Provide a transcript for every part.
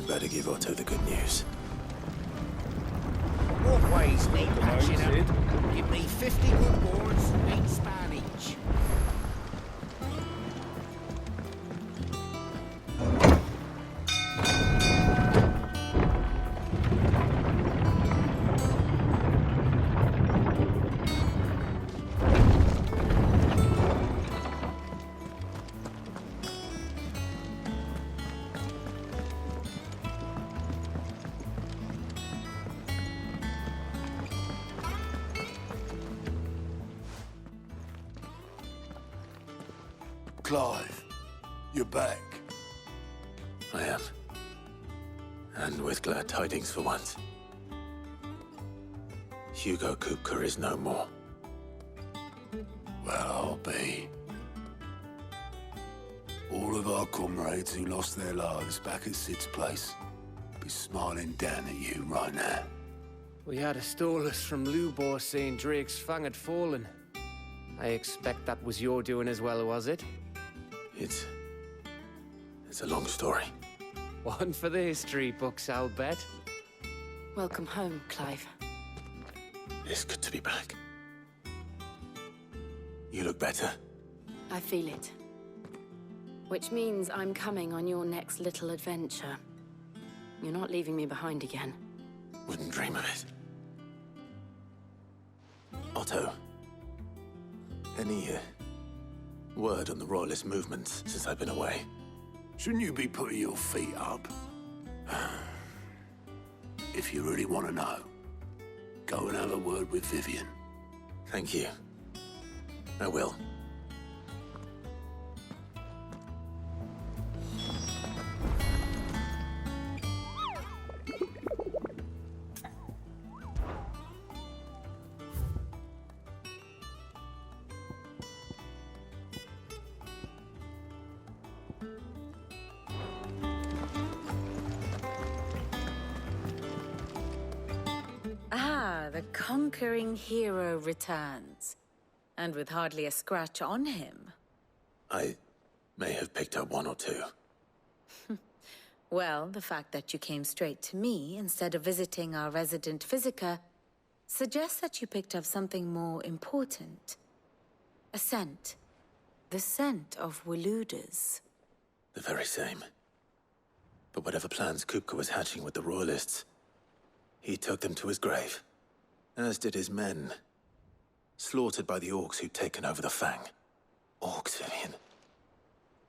better give Otto the good news. What ways need patching up? Give me 50 good boards, 8 span each. Clive, you're back. I am. And with glad tidings for once. Hugo Kupka is no more. Well, I'll be. All of our comrades who lost their lives back at Sid's place be smiling down at you right now. We had a stolus from Lubor saying Drake's fang had fallen. I expect that was your doing as well, was it? It's a long story. One for the history books, I'll bet. Welcome home, Clive. It's good to be back. You look better. I feel it. Which means I'm coming on your next little adventure. You're not leaving me behind again. Wouldn't dream of it. Otto, any word on the Royalist movements since I've been away? Shouldn't you be putting your feet up? If you really want to know, go and have a word with Vivian. Thank you. I will. The conquering hero returns. And with hardly a scratch on him. I may have picked up one or two. Well, the fact that you came straight to me instead of visiting our resident physiker suggests that you picked up something more important. A scent. The scent of Waludas. The very same. But whatever plans Kupka was hatching with the Royalists, he took them to his grave. As did his men. Slaughtered by the orcs who'd taken over the Fang. Orcs, Vivian.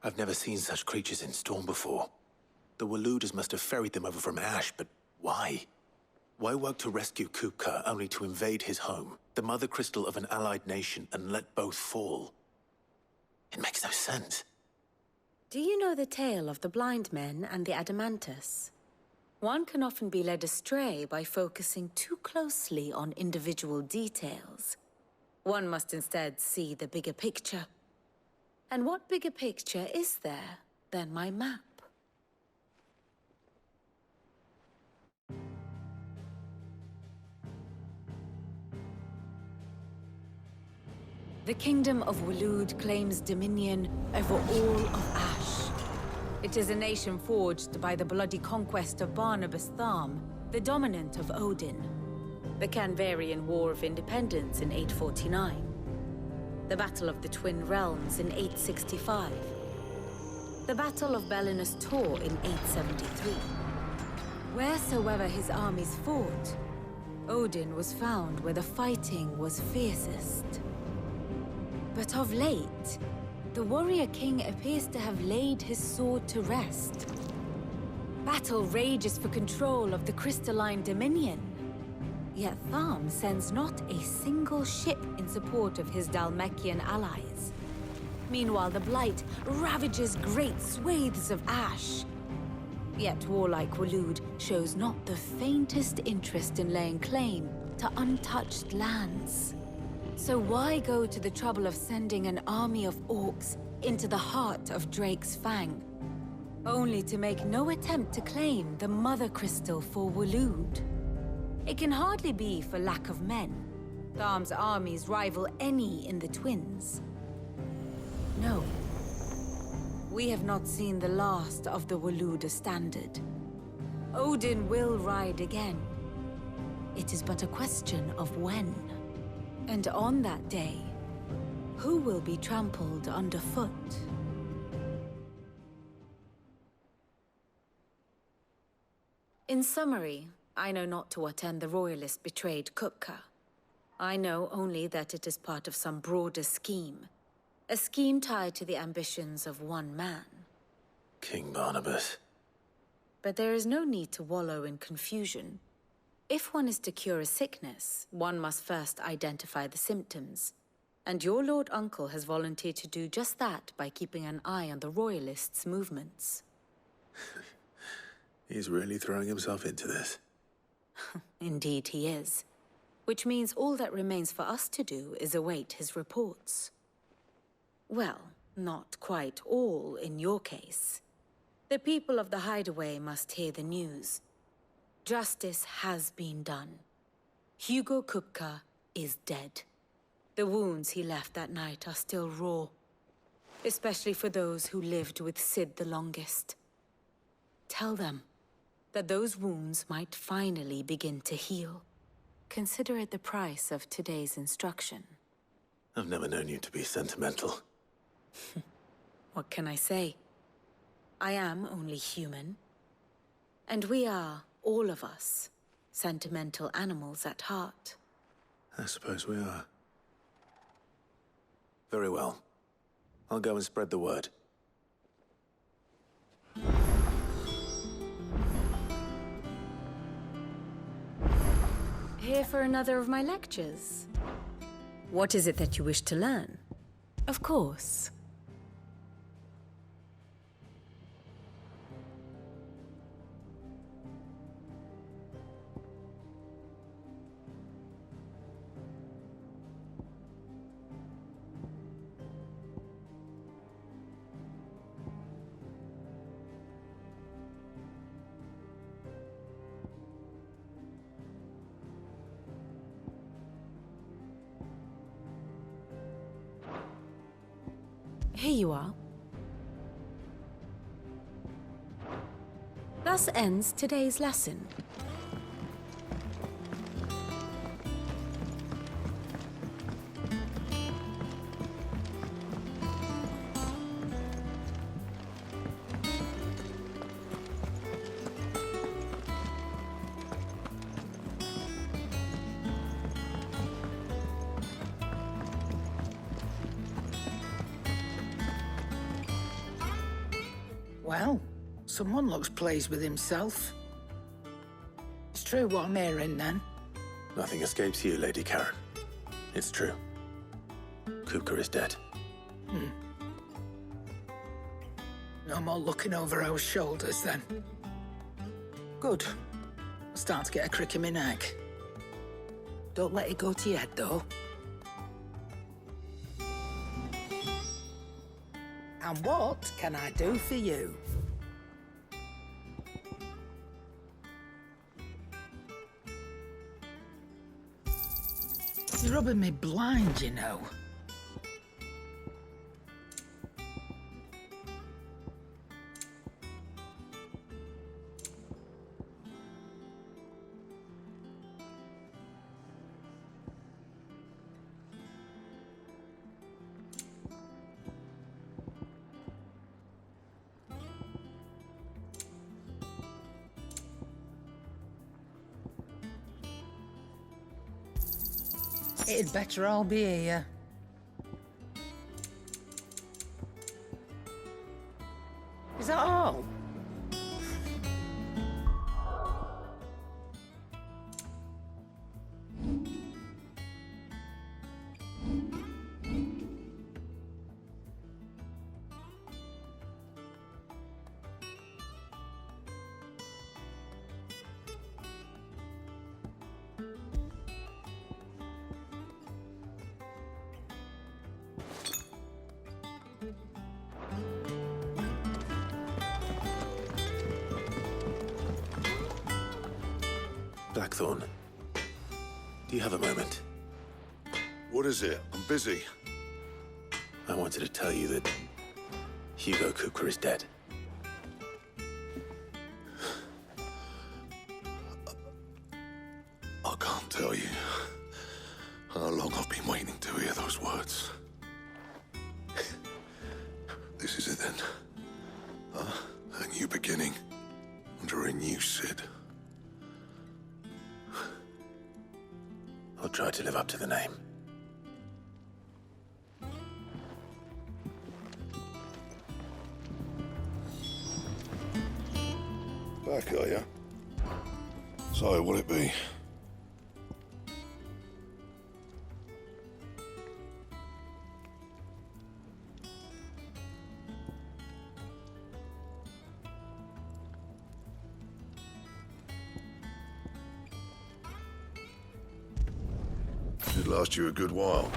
I've never seen such creatures in Storm before. The Waludas must have ferried them over from Ash, but why? Why work to rescue Kupka only to invade his home, the mother crystal of an allied nation, and let both fall? It makes no sense. Do you know the tale of the blind men and the Adamantus? One can often be led astray by focusing too closely on individual details. One must instead see the bigger picture. And what bigger picture is there than my map? The Kingdom of Waloed claims dominion over all of Ash. It is a nation forged by the bloody conquest of Barnabas Tharm, the dominant of Odin. The Canvarian War of Independence in 849. The Battle of the Twin Realms in 865. The Battle of Belinus Tor in 873. Wheresoever his armies fought, Odin was found where the fighting was fiercest. But of late, the warrior king appears to have laid his sword to rest. Battle rages for control of the crystalline dominion. Yet Tharm sends not a single ship in support of his Dhalmekian allies. Meanwhile, the Blight ravages great swathes of Ash. Yet warlike Waloed shows not the faintest interest in laying claim to untouched lands. So why go to the trouble of sending an army of orcs into the heart of Drake's Fang, only to make no attempt to claim the Mother Crystal for Waloed? It can hardly be for lack of men. Tharm's armies rival any in the Twins. No. We have not seen the last of the Waluda standard. Odin will ride again. It is but a question of when. And on that day, who will be trampled underfoot? In summary, I know not to what end the royalist betrayed Kupka. I know only that it is part of some broader scheme. A scheme tied to the ambitions of one man. King Barnabas. But there is no need to wallow in confusion. If one is to cure a sickness, one must first identify the symptoms. And your Lord Uncle has volunteered to do just that by keeping an eye on the royalists' movements. He's really throwing himself into this. Indeed he is. Which means all that remains for us to do is await his reports. Well, not quite all in your case. The people of the Hideaway must hear the news. Justice has been done. Hugo Kupka is dead. The wounds he left that night are still raw. Especially for those who lived with Sid the longest. Tell them that those wounds might finally begin to heal. Consider it the price of today's instruction. I've never known you to be sentimental. What can I say? I am only human. And we are, all of us, sentimental animals at heart. I suppose we are. Very well. I'll go and spread the word. Here for another of my lectures? What is it that you wish to learn? Of course. Here you are. Thus ends today's lesson. Well, someone looks pleased with himself. It's true what I'm hearing, then. Nothing escapes you, Lady Charon. It's true. Kupka is dead. No more looking over our shoulders, then. Good. I'm starting to get a crick in my neck. Don't let it go to your head, though. And what can I do for you? You're rubbing me blind, you know. It'd better all be here. Is that all? Blackthorn, do you have a moment? What is it? I'm busy. I wanted to tell you that Hugo Kupka is dead. tell you how long I've been waiting to hear those words. This is it then. Huh? A new beginning under a new Cid. I'll try to live up to the name. Back, are ya? So, what'll it be? Should last you a good while.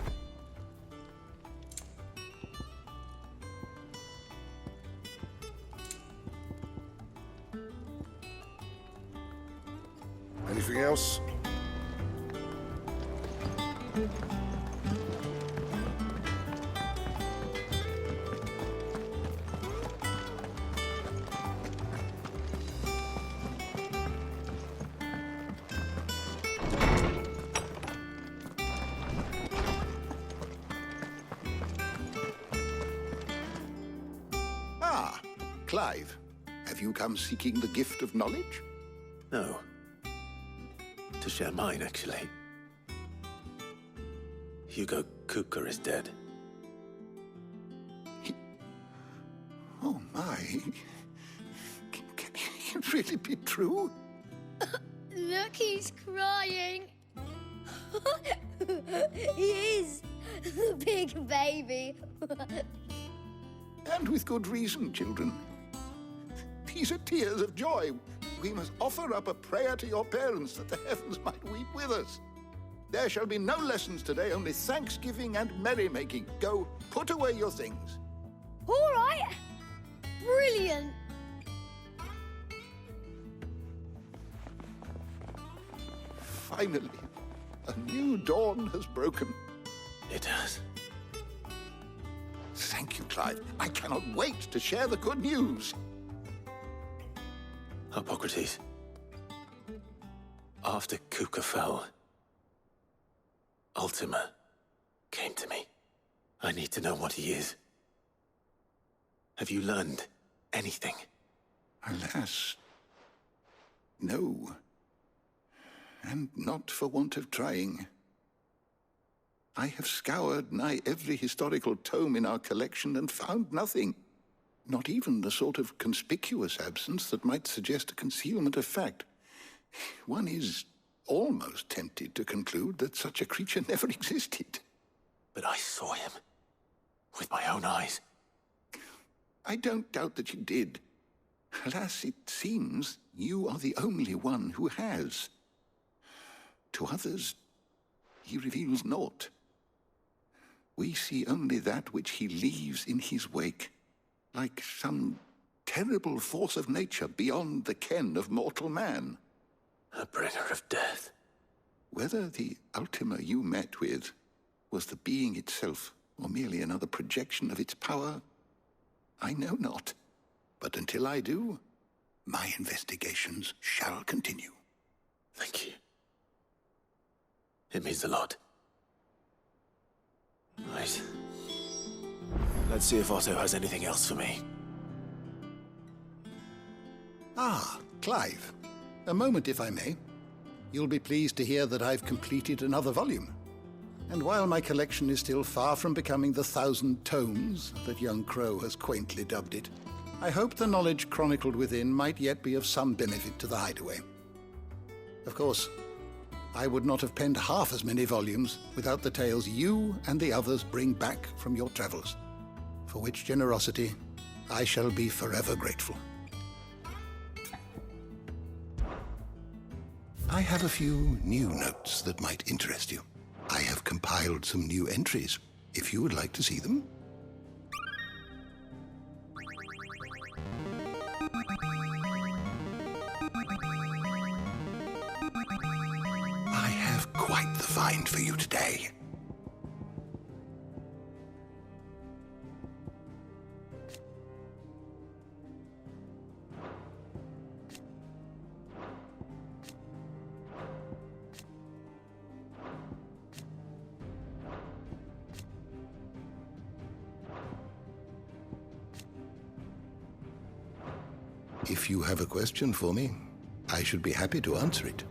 Anything else? Ah, Clive. Have you come seeking the gift of knowledge? No. To share mine, actually. Hugo Kupka is dead. Oh, my. Can it really be true? Look, he's crying. He is. The big baby. And with good reason, children. These are tears of joy. We must offer up a prayer to your parents that the heavens might weep with us. There shall be no lessons today, only thanksgiving and merrymaking. Go, put away your things. All right. Brilliant. Finally, a new dawn has broken. It has. Thank you, Clive. I cannot wait to share the good news. Hippocrates. After Kupka fell, Ultima came to me. I need to know what he is. Have you learned anything? Alas, no. And not for want of trying. I have scoured nigh every historical tome in our collection and found nothing. Not even the sort of conspicuous absence that might suggest a concealment of fact. One is almost tempted to conclude that such a creature never existed. But I saw him. With my own eyes. I don't doubt that you did. Alas, it seems you are the only one who has. To others, he reveals naught. We see only that which he leaves in his wake, like some terrible force of nature beyond the ken of mortal man. A bringer of death. Whether the Ultima you met with was the being itself, or merely another projection of its power, I know not. But until I do, my investigations shall continue. Thank you. It means a lot. Right. Let's see if Otto has anything else for me. Ah, Clive. A moment, if I may. You'll be pleased to hear that I've completed another volume. And while my collection is still far from becoming the 1,000 tomes that young Crow has quaintly dubbed it, I hope the knowledge chronicled within might yet be of some benefit to the Hideaway. Of course, I would not have penned half as many volumes without the tales you and the others bring back from your travels, for which generosity I shall be forever grateful. I have a few new notes that might interest you. I have compiled some new entries, if you would like to see them. I have quite the find for you today. If you have a question for me, I should be happy to answer it.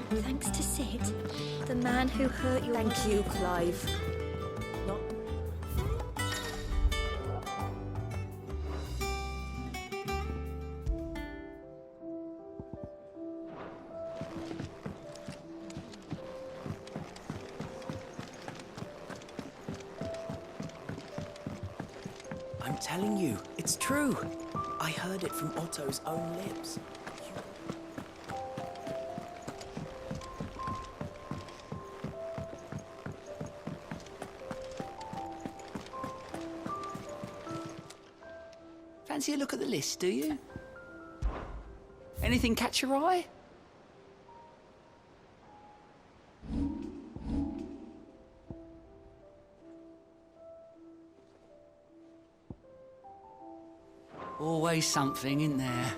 Thanks to Sid, the man who hurt your... Thank you, Clive. Not... I'm telling you, it's true. I heard it from Otto's own lips. Fancy a look at the list, do you? Anything catch your eye? Always something in there.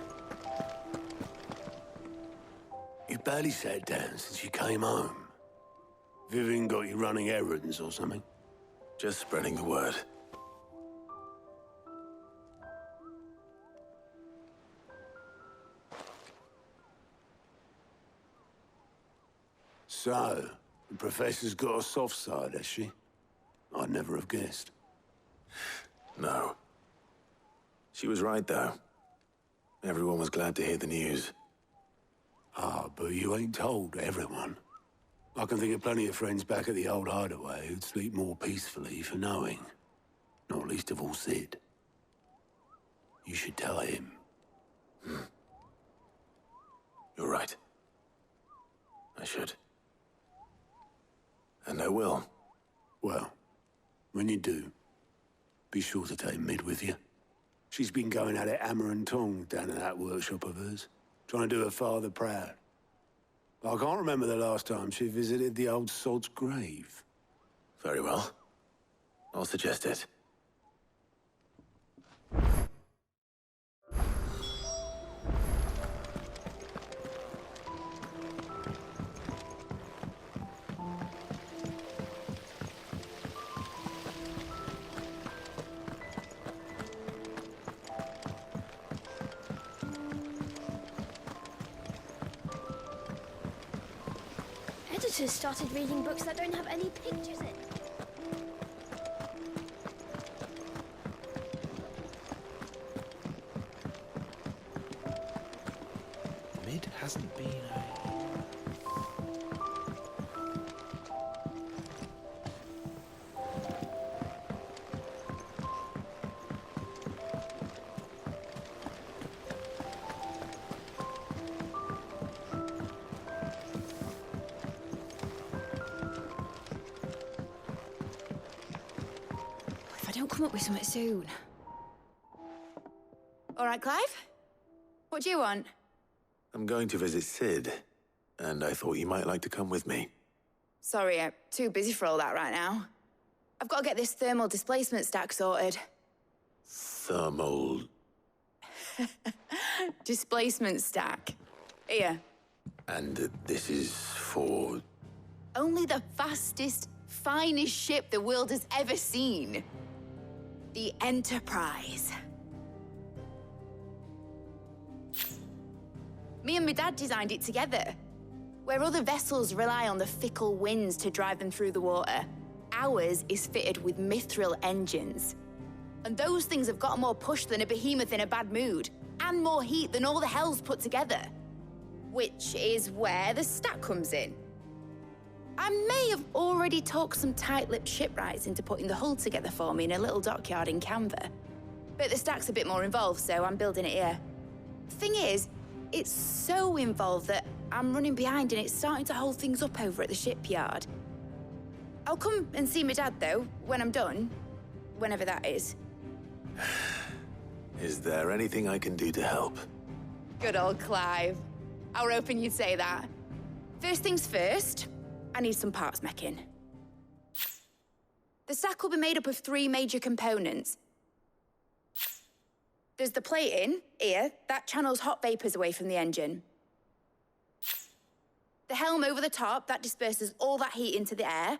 You barely sat down since you came home. Vivian got you running errands or something? Just spreading the word. So, the Professor's got a soft side, has she? I'd never have guessed. No. She was right, though. Everyone was glad to hear the news. Ah, but you ain't told everyone. I can think of plenty of friends back at the old hideaway who'd sleep more peacefully for knowing. Not least of all Sid. You should tell him. You're right. I should. And I will. Well, when you do, be sure to take Mid with you. She's been going at it hammer and tongs down in that workshop of hers, trying to do her father proud. I can't remember the last time she visited the old sod's grave. Very well. I'll suggest it. Editors started reading books that don't have any pictures in. Mid hasn't been Don't come up with something soon. All right, Clive? What do you want? I'm going to visit Sid, and I thought you might like to come with me. Sorry, I'm too busy for all that right now. I've got to get this thermal displacement stack sorted. Thermal... Displacement stack. Here. And this is for... Only the fastest, finest ship the world has ever seen. The Enterprise. Me and my dad designed it together. Where other vessels rely on the fickle winds to drive them through the water, ours is fitted with mithril engines. And those things have got more push than a behemoth in a bad mood, and more heat than all the hells put together. Which is where the stack comes in. I may have already talked some tight-lipped shipwrights into putting the hull together for me in a little dockyard in Canva. But the stack's a bit more involved, so I'm building it here. Thing is, it's so involved that I'm running behind and it's starting to hold things up over at the shipyard. I'll come and see my dad, though, when I'm done. Whenever that is. Is there anything I can do to help? Good old Clive. I were hoping you'd say that. First things first, I need some parts meching. The stack will be made up of 3 major components. There's the plating, here, that channels hot vapors away from the engine. The helm over the top, that disperses all that heat into the air.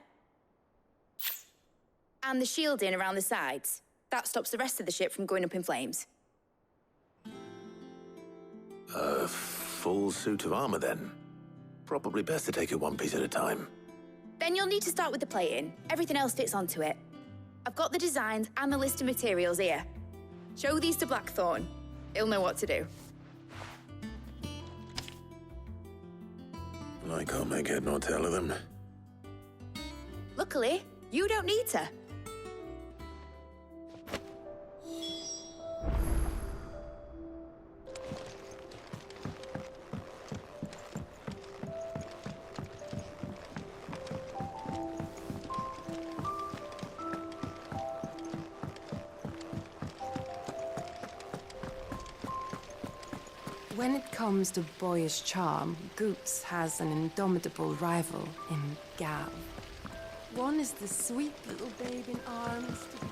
And the shielding around the sides. That stops the rest of the ship from going up in flames. A full suit of armor, then. Probably best to take it one piece at a time. Then you'll need to start with the plating. Everything else fits onto it. I've got the designs and the list of materials here. Show these to Blackthorn. He'll know what to do. I can't make head nor tail of them. Luckily, you don't need to. When it comes to boyish charm, Goops has an indomitable rival in Gav. One is the sweet little babe in arms to be...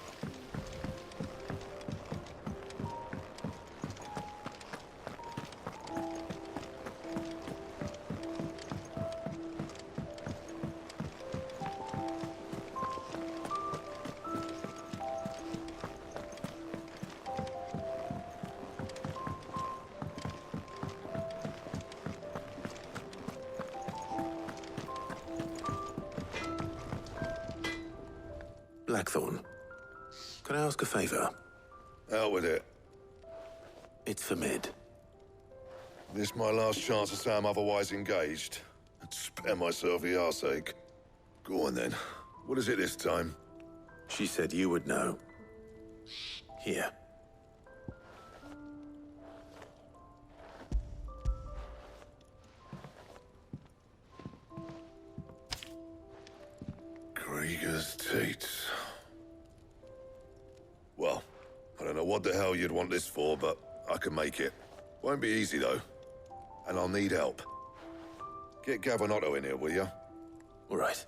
Blackthorn, can I ask a favor? Out with it. It's for Mid. This my last chance to say I'm otherwise engaged. I'd spare myself the arseache. Go on then. What is it this time? She said you would know. Here. Krieger's teats. Well, I don't know what the hell you'd want this for, but I can make it. Won't be easy, though. And I'll need help. Get Gavin in here, will you? All right.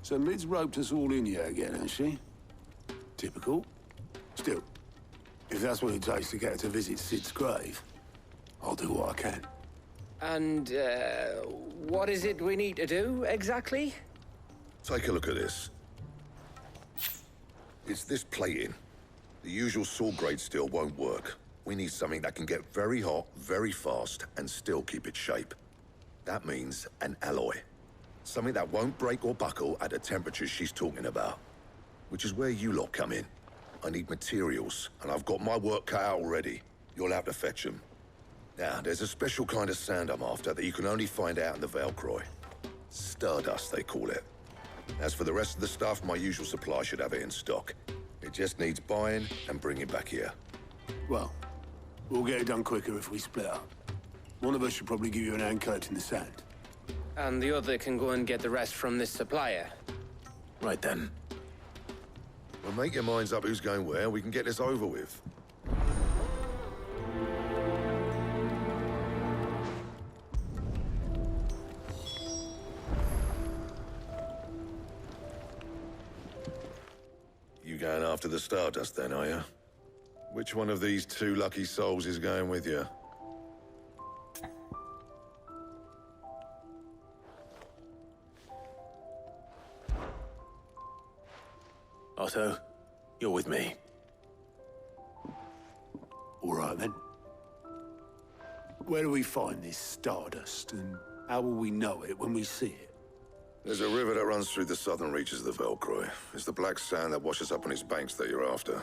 So Mid's roped us all in here again, has she? Typical. Still, if that's what it takes to get her to visit Sid's grave, I'll do what I can. And, what is it we need to do, exactly? Take a look at this. It's this plating. The usual sword grade steel won't work. We need something that can get very hot, very fast, and still keep its shape. That means an alloy. Something that won't break or buckle at the temperatures she's talking about. Which is where you lot come in. I need materials, and I've got my work cut out already. You'll have to fetch them. Now, there's a special kind of sand I'm after that you can only find out in the Velcroy. Stardust, they call it. As for the rest of the stuff, my usual supply should have it in stock. It just needs buying and bringing back here. Well, we'll get it done quicker if we split up. One of us should probably give you an hand collecting the sand. And the other can go and get the rest from this supplier. Right then. Well, make your minds up who's going where, and we can get this over with. You going after the Stardust then, are you? Which one of these two lucky souls is going with you? Otto, you're with me. All right, then. Where do we find this Stardust, and how will we know it when we see it? There's a river that runs through the southern reaches of the Velcroy. It's the black sand that washes up on its banks that you're after.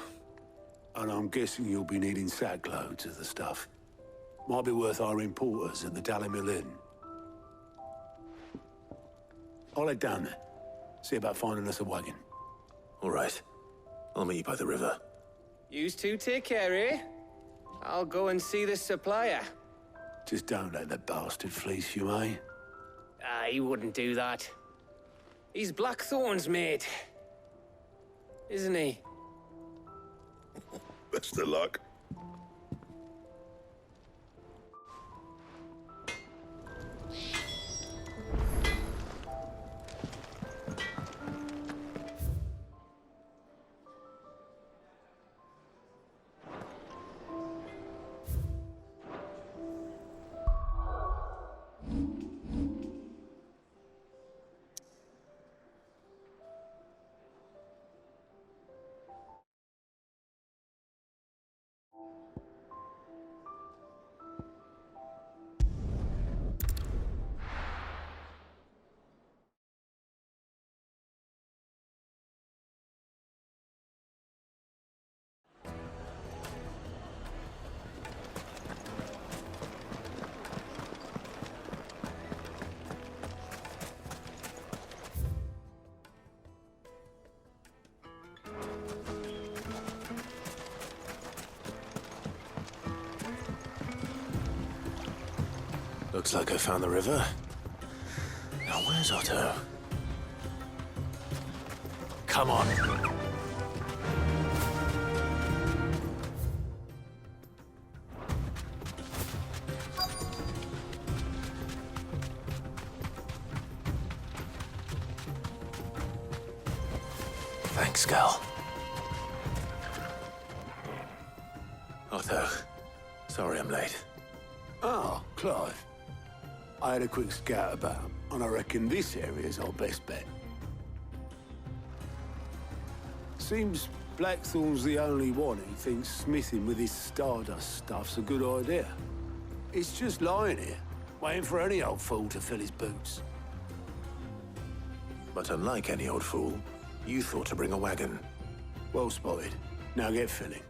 And I'm guessing you'll be needing sackloads of the stuff. Might be worth our importers at the Dalimil Inn. I'll head down there. See about finding us a wagon. All right. I'll meet you by the river. Yous two take care, eh? I'll go and see this supplier. Just don't let the bastard fleece you, eh? He wouldn't do that. He's Blackthorn's mate. Isn't he? Best of luck. Looks like I found the river. Now where's Otto? Come on. Thanks, Gal. Otto, sorry I'm late. Ah, Clive. I had a quick scout about, and I reckon this area's our best bet. Seems Blackthorn's the only one who thinks smithing with his Stardust stuff's a good idea. It's just lying here, waiting for any old fool to fill his boots. But unlike any old fool, you thought to bring a wagon. Well spotted. Now get filling.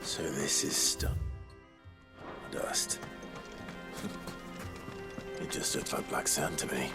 So this is Stardust. It just looks like black sand to me.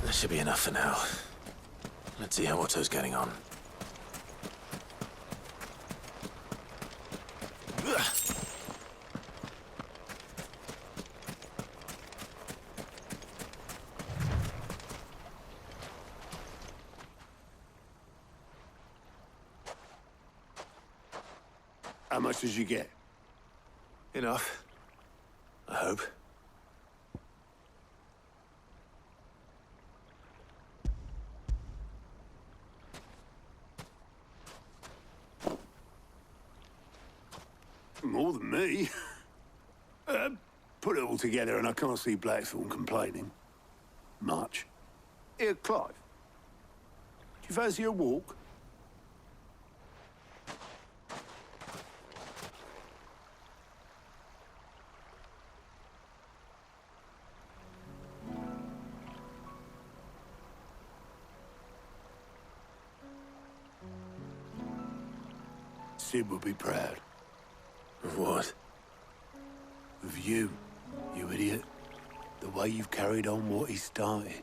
That should be enough for now. Let's see how Otto's getting on. How much did you get? Enough. I hope. More than me. Put it all together and I can't see Blackthorn complaining. Much. Here, Clive. Do you fancy a walk? Sid would be proud. Of what? Of you, you idiot. The way you've carried on what he started.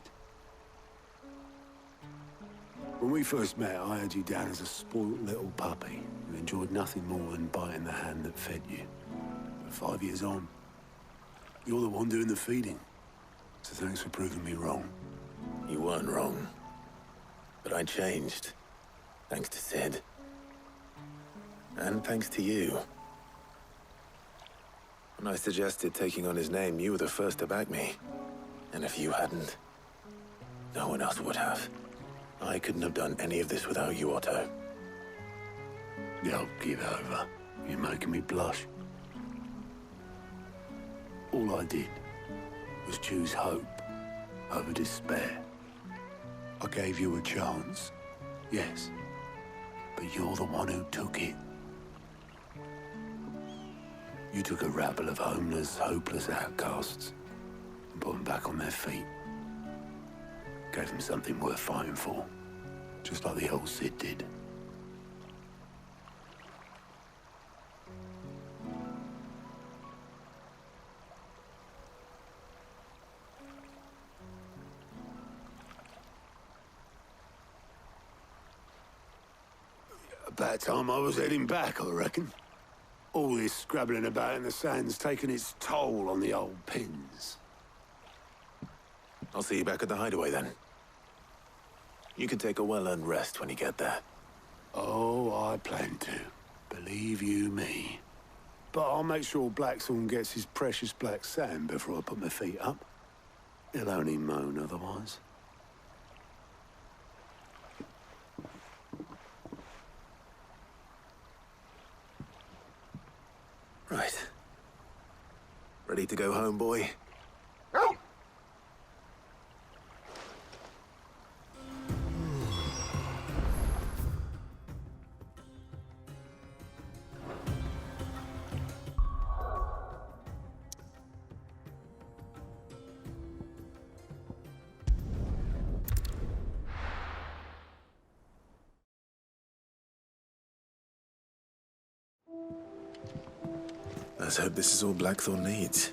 When we first met, I had you down as a spoilt little puppy who enjoyed nothing more than biting the hand that fed you. But 5 years on, you're the one doing the feeding. So thanks for proving me wrong. You weren't wrong. But I changed. Thanks to Sid. And thanks to you. When I suggested taking on his name, you were the first to back me. And if you hadn't, no one else would have. I couldn't have done any of this without you, Otto. Yo, give over. You're making me blush. All I did was choose hope over despair. I gave you a chance, yes, but you're the one who took it. You took a rabble of homeless, hopeless outcasts and put them back on their feet. Gave them something worth fighting for, just like the old Sid did. About time I was heading back, I reckon. All this scrabbling about in the sand's taken its toll on the old pins. I'll see you back at the hideaway then. You can take a well-earned rest when you get there. Oh, I plan to. Believe you me. But I'll make sure Blackthorn gets his precious black sand before I put my feet up. He'll only moan otherwise. Right. Ready to go home, boy? Let's hope this is all Blackthorn needs.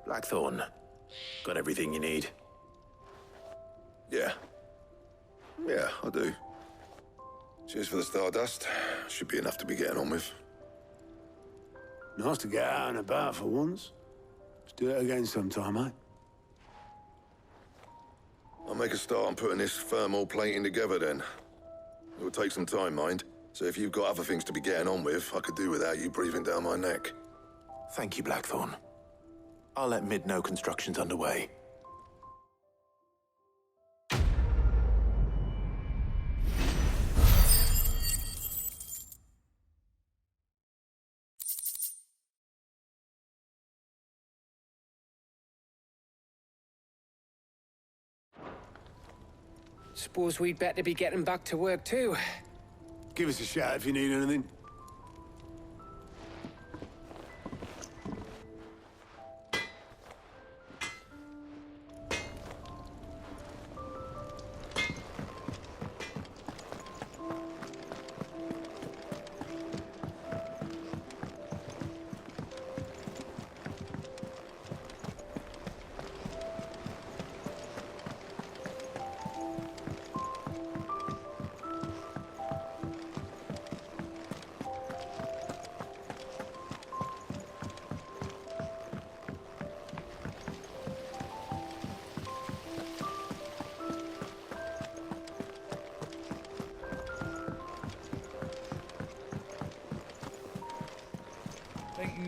Blackthorn, got everything you need? Yeah. Yeah, I do. Cheers for the Stardust. Should be enough to be getting on with. Nice to get out and about for once. Let's do it again sometime, eh? I'll make a start on putting this thermal plating together then. It will take some time, mind. So if you've got other things to be getting on with, I could do without you breathing down my neck. Thank you, Blackthorn. I'll let Mid know construction's underway. Suppose we'd better be getting back to work too. Give us a shout if you need anything.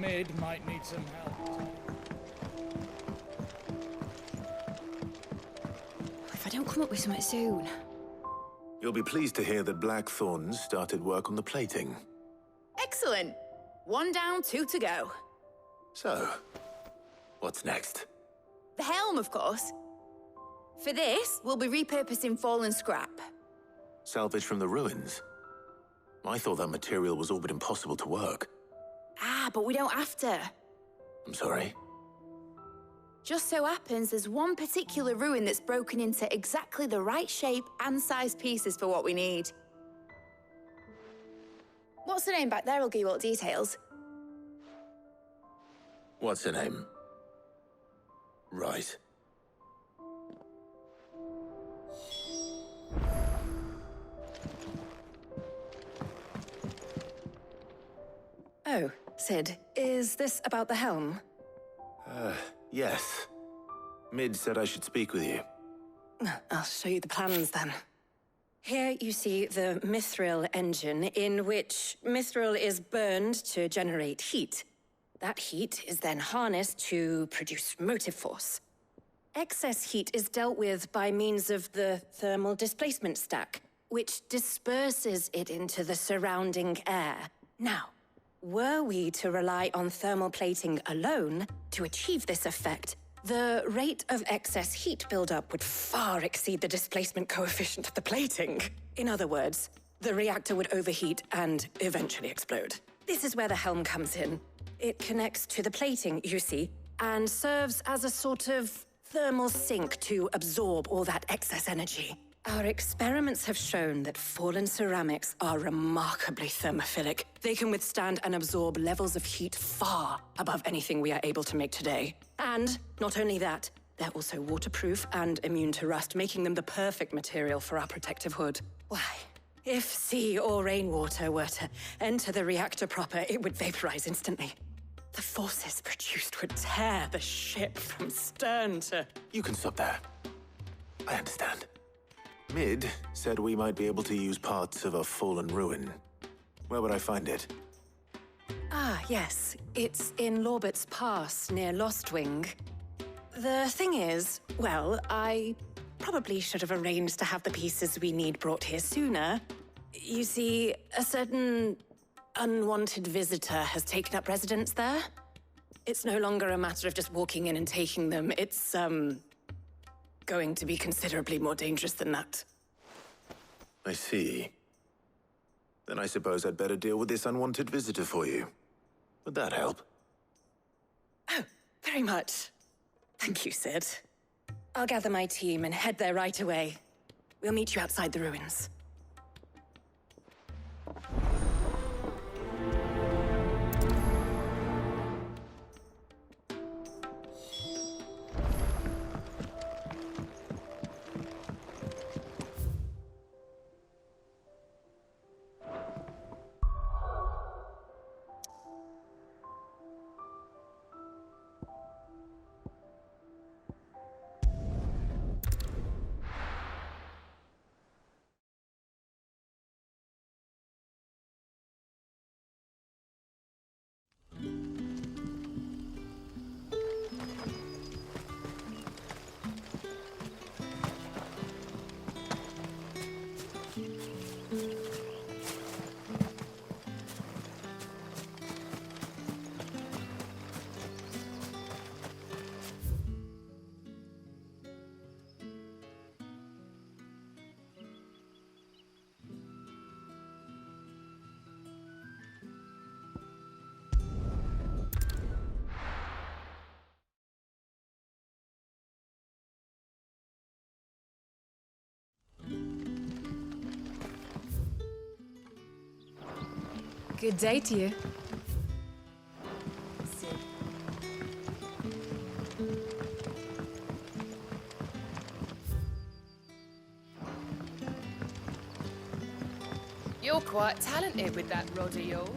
Mid might need some help. If I don't come up with something soon. You'll be pleased to hear that Blackthorn's started work on the plating. Excellent. 1 down, 2 to go. So, what's next? The helm, of course. For this, we'll be repurposing fallen scrap. Salvage from the ruins? I thought that material was all but impossible to work. Ah, but we don't have to. I'm sorry? Just so happens there's one particular ruin that's broken into exactly the right shape and size pieces for what we need. What's the name back there? I'll give you all the details. What's her name? Right. Oh, Sid, is this about the helm? Yes. Mid said I should speak with you. I'll show you the plans then. Here you see the mithril engine, in which mithril is burned to generate heat. That heat is then harnessed to produce motive force. Excess heat is dealt with by means of the thermal displacement stack, which disperses it into the surrounding air. Now, were we to rely on thermal plating alone to achieve this effect, the rate of excess heat buildup would far exceed the displacement coefficient of the plating. In other words, the reactor would overheat and eventually explode. This is where the helm comes in. It connects to the plating, you see, and serves as a sort of thermal sink to absorb all that excess energy. Our experiments have shown that fallen ceramics are remarkably thermophilic. They can withstand and absorb levels of heat far above anything we are able to make today. And not only that, they're also waterproof and immune to rust, making them the perfect material for our protective hood. Why, if sea or rainwater were to enter the reactor proper, it would vaporize instantly. The forces produced would tear the ship from stern to... You can stop there. I understand. Mid said we might be able to use parts of a fallen ruin. Where would I find it? Ah, yes. It's in Lorbert's Pass, near Lostwing. The thing is, well, I probably should have arranged to have the pieces we need brought here sooner. You see, a certain unwanted visitor has taken up residence there. It's no longer a matter of just walking in and taking them. It's, going to be considerably more dangerous than that. I see. Then I suppose I'd better deal with this unwanted visitor for you. Would that help? Oh, very much. Thank you, Sid. I'll gather my team and head there right away. We'll meet you outside the ruins. Good day to you. You're quite talented with that rod of yours.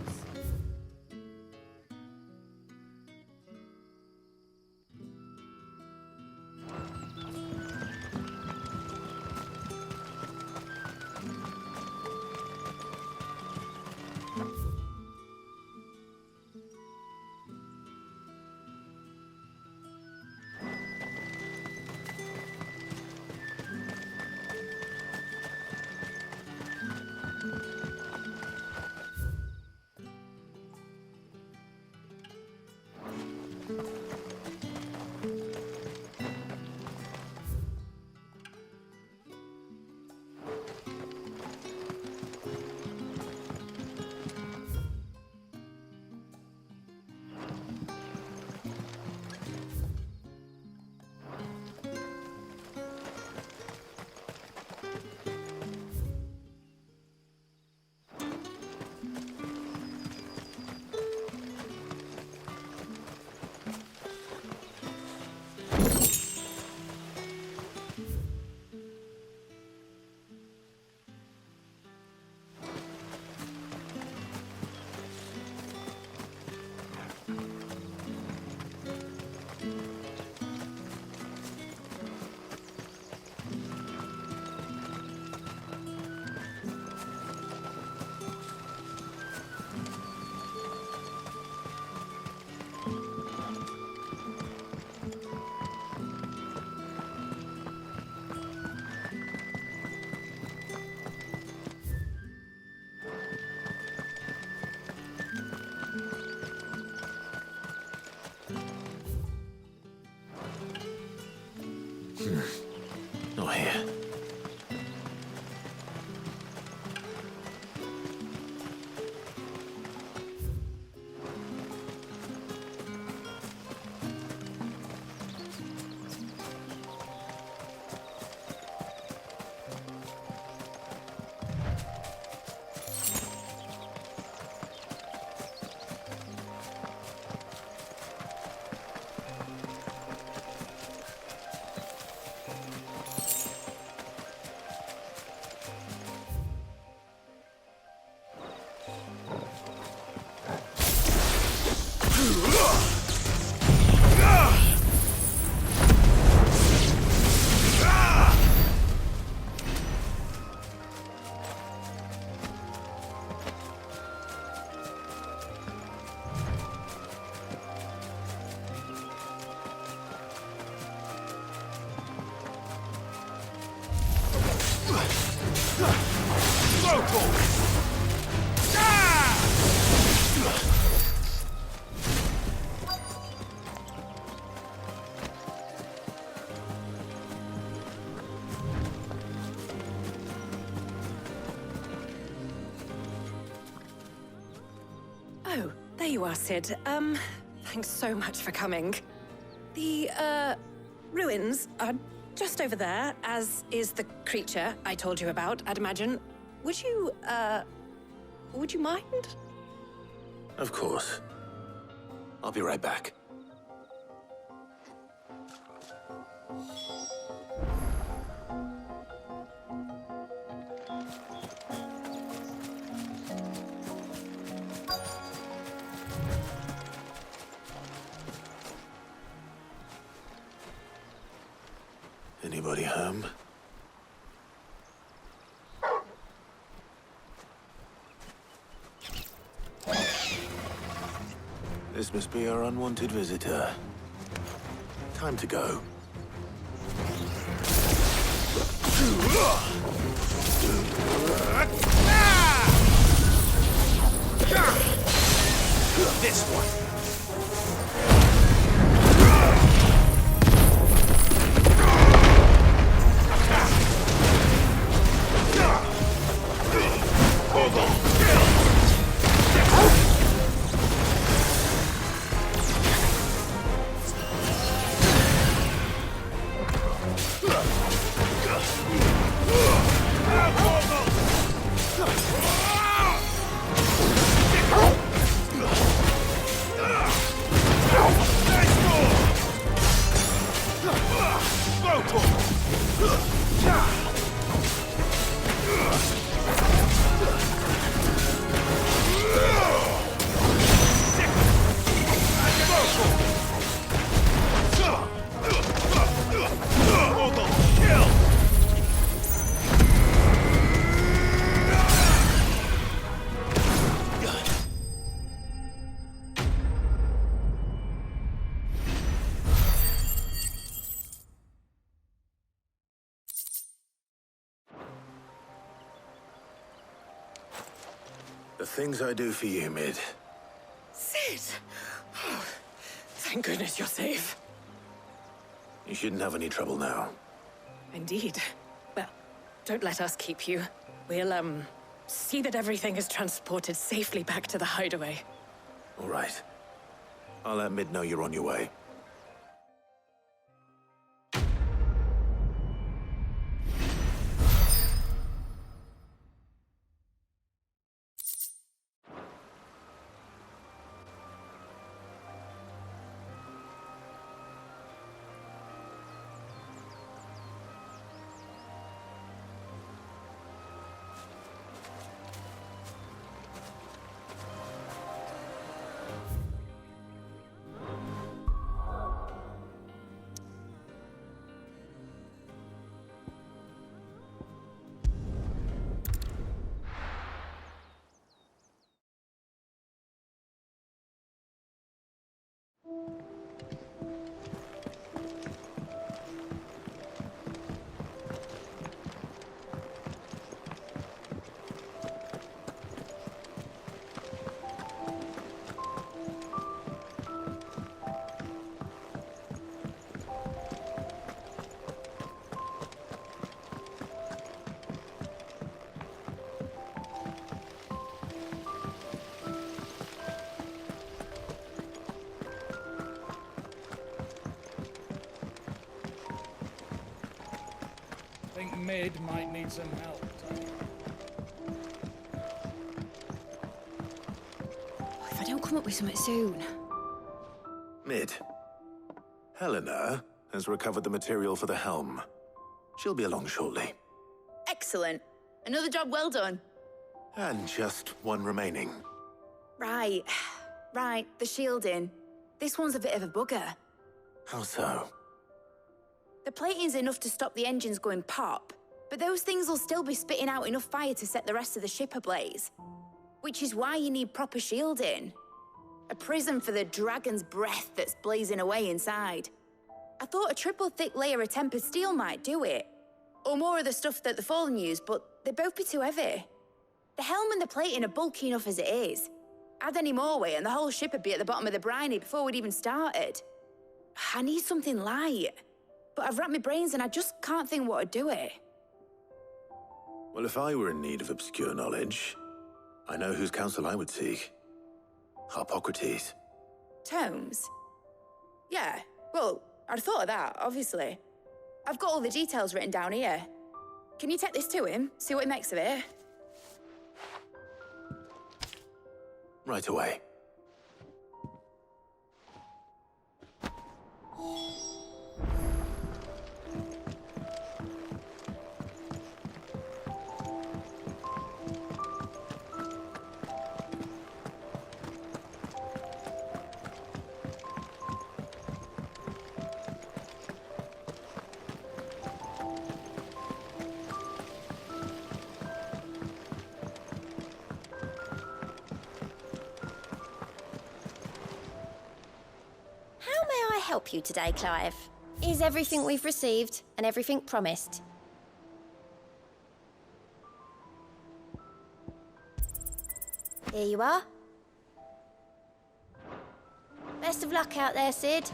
Not here. Oh, there you are, Sid. Thanks so much for coming. The, ruins are just over there, as is the creature I told you about, I'd imagine. Would you mind? Of course. I'll be right back. Anybody home? This must be our unwanted visitor. Time to go. This one. The things I do for you, Mid. Sid! Oh, thank goodness you're safe. You shouldn't have any trouble now. Indeed. Well, don't let us keep you. We'll, see that everything is transported safely back to the hideaway. All right. I'll let Mid know you're on your way. Think Mid might need some help, Tony. If I don't come up with something soon. Mid. Helena has recovered the material for the helm. She'll be along shortly. Excellent. Another job well done. And just one remaining. Right. Right, the shielding. This one's a bit of a bugger. How so? The plating's enough to stop the engines going pop, but those things will still be spitting out enough fire to set the rest of the ship ablaze. Which is why you need proper shielding. A prison for the dragon's breath that's blazing away inside. I thought a triple thick layer of tempered steel might do it. Or more of the stuff that the Fallen use, but they'd both be too heavy. The helm and the plating are bulky enough as it is. Add any more weight and the whole ship would be at the bottom of the briny before we'd even started. I need something light. But I've racked my brains and I just can't think what would do it. Well, if I were in need of obscure knowledge, I know whose counsel I would seek. Harpocrates. Tomes? Yeah, well, I'd thought of that, obviously. I've got all the details written down here. Can you take this to him, see what he makes of it? Right away. Help you today, Clive? Is everything we've received and everything promised? Here you are. Best of luck out there, Sid.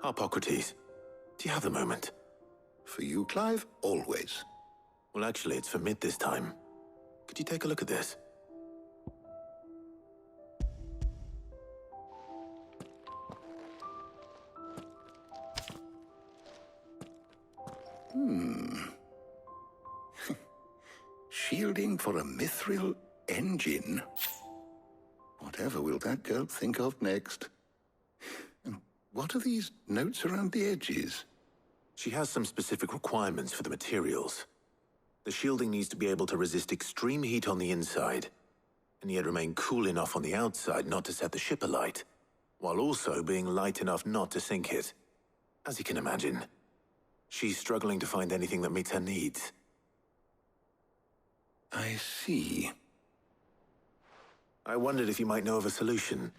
Harpocrates, do you have a moment? For you, Clive? Always. Well, actually, it's for Mid this time. Could you take a look at this? Shielding for a mithril engine? Whatever will that girl think of next? And what are these notes around the edges? She has some specific requirements for the materials. The shielding needs to be able to resist extreme heat on the inside, and yet remain cool enough on the outside not to set the ship alight, while also being light enough not to sink it. As you can imagine, she's struggling to find anything that meets her needs. I see. I wondered if you might know of a solution,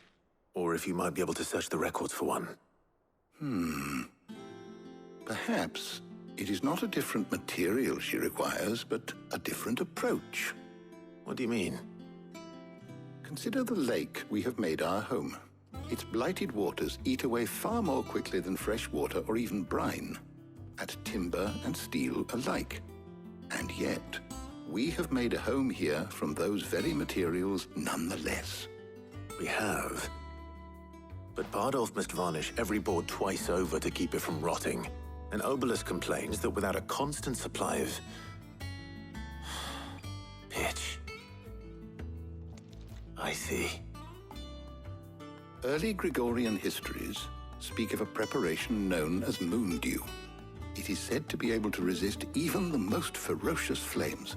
or if you might be able to search the records for one. Perhaps it is not a different material she requires, but a different approach. What do you mean? Consider the lake we have made our home. Its blighted waters eat away far more quickly than fresh water or even brine, at timber and steel alike. And yet, we have made a home here from those very materials nonetheless. We have. But Bardolph must varnish every board twice over to keep it from rotting. And Obelus complains that without a constant supply of pitch. I see. Early Gregorian histories speak of a preparation known as moon dew. It is said to be able to resist even the most ferocious flames.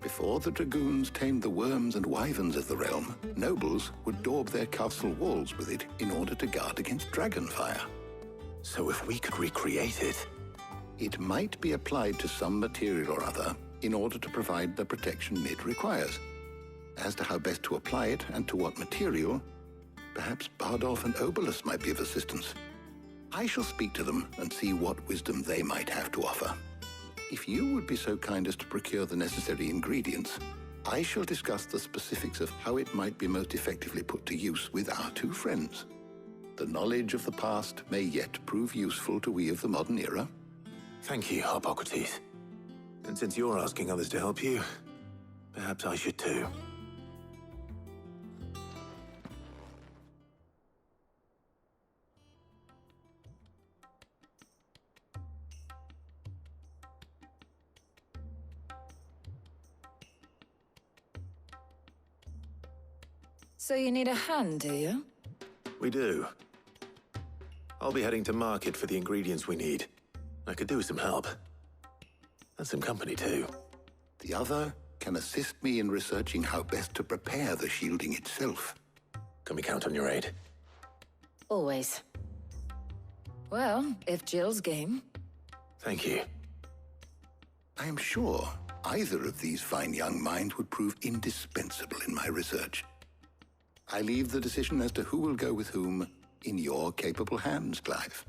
Before the dragoons tamed the worms and wyverns of the realm, nobles would daub their castle walls with it in order to guard against dragon fire. So if we could recreate it... It might be applied to some material or other in order to provide the protection Mid requires. As to how best to apply it and to what material, perhaps Bardolph and Obelus might be of assistance. I shall speak to them and see what wisdom they might have to offer. If you would be so kind as to procure the necessary ingredients, I shall discuss the specifics of how it might be most effectively put to use with our two friends. The knowledge of the past may yet prove useful to we of the modern era. Thank you, Hippocrates. And since you're asking others to help you, perhaps I should too. So you need a hand, do you? We do. I'll be heading to market for the ingredients we need. I could do with some help. And some company, too. The other can assist me in researching how best to prepare the shielding itself. Can we count on your aid? Always. Well, if Jill's game. Thank you. I am sure either of these fine young minds would prove indispensable in my research. I leave the decision as to who will go with whom in your capable hands, Clive.